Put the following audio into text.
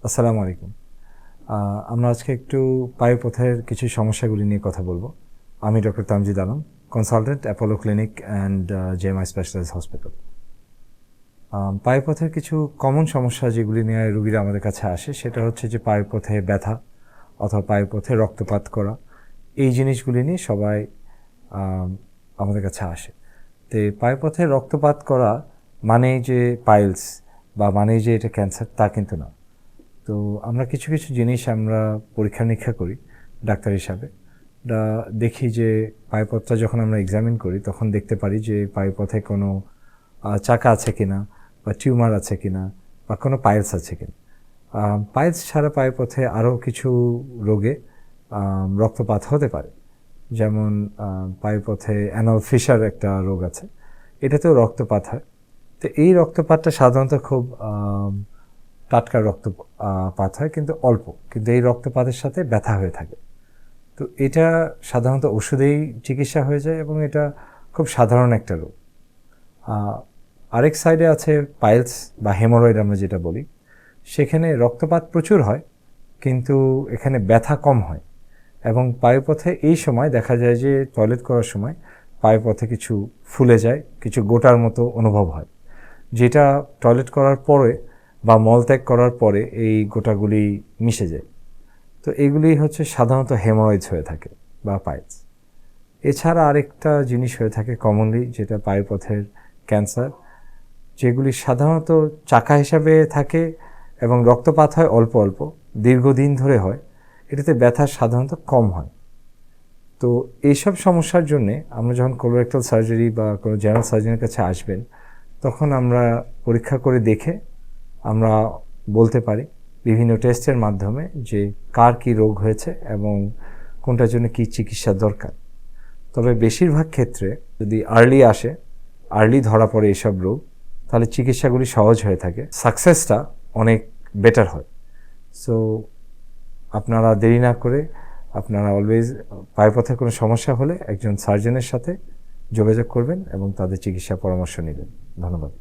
আসসালামু আলাইকুম। আমরা আজকে একটু পায়ুপথের কিছু সমস্যাগুলি নিয়ে কথা বলবো। আমি doctor Tamjid Alam, consultant, Apollo clinic and JMI specialised hospital. পায়ুপথের কিছু কমন সমস্যা যেগুলি নিয়ে রোগীরা আমাদের কাছে আসে সেটা হচ্ছে যে পায়ুপথে ব্যথা অথবা পায়ুপথে রক্তপাত করা, এই জিনিসগুলি নিয়ে সবাই আমাদের কাছে আসে। তো পায়ুপথে রক্তপাত করা মানেই যে পাইলস বা মানেই যে এটা ক্যান্সার তা কিন্তু না। তো আমরা কিছু কিছু জিনিস আমরা পরীক্ষা নিরীক্ষা করি ডাক্তার হিসাবে। দেখি যে পায়ুপথটা যখন আমরা এক্সামিন করি তখন দেখতে পারি যে পায়ুপথে কোনো চাকা আছে কিনা বা টিউমার আছে কিনা বা কোনো পাইলস আছে কিনা। পাইলস ছাড়া পায়ুপথে আরও কিছু রোগে রক্তপাত হতে পারে, যেমন পায়ুপথে অ্যানাল ফিশার একটা রোগ আছে, এটাতেও রক্তপাত হয়। তো এই রক্তপাতটা সাধারণত খুব টাটকা রক্তপাত হয়, কিন্তু অল্প, কিন্তু এই রক্তপাতের সাথে ব্যথা হয়ে থাকে। তো এটা সাধারণত ওষুধেই চিকিৎসা হয়ে যায় এবং এটা খুব সাধারণ একটা রোগ। আরেক সাইডে আছে পাইলস বা হেমোরয়েড আমরা যেটা বলি, সেখানে রক্তপাত প্রচুর হয় কিন্তু এখানে ব্যথা কম হয় এবং পায়ুপথে এই সময় দেখা যায় যে টয়লেট করার সময় পায়ুপথে কিছু ফুলে যায়, কিছু গোটার মতো অনুভব হয়, যেটা টয়লেট করার পরে বা মলত্যাগ করার পরে এই গোটাগুলি মিশে যায়। তো এগুলি হচ্ছে সাধারণত হেমোরয়েডস হয়ে থাকে বা পাইলস। এছাড়া আরেকটা জিনিস হয়ে থাকে কমনলি, যেটা পায়ুপথের ক্যান্সার, যেগুলি সাধারণত চাকা হিসাবে থাকে এবং রক্তপাত হয় অল্প অল্প, দীর্ঘদিন ধরে হয়, এটাতে ব্যথা সাধারণত কম হয়। তো এইসব সমস্যার জন্যে আমরা যখন কোলোরেক্টাল সার্জারি বা কোনো জেনারেল সার্জনের কাছে আসবেন তখন আমরা পরীক্ষা করে দেখে আমরা বলতে পারি বিভিন্ন টেস্টের মাধ্যমে যে কার কী রোগ হয়েছে এবং কোনটার জন্য কী চিকিৎসা দরকার। তবে বেশিরভাগ ক্ষেত্রে যদি আর্লি ধরা পড়ে এইসব রোগ, তাহলে চিকিৎসাগুলি সহজ হয়ে থাকে, সাকসেসটা অনেক বেটার হয়। সো আপনারা দেরি না করে আপনারা অলওয়েজ পায়ুপথের কোনো সমস্যা হলে একজন সার্জনের সাথে যোগাযোগ করবেন এবং তাদের চিকিৎসা পরামর্শ নেবেন। ধন্যবাদ।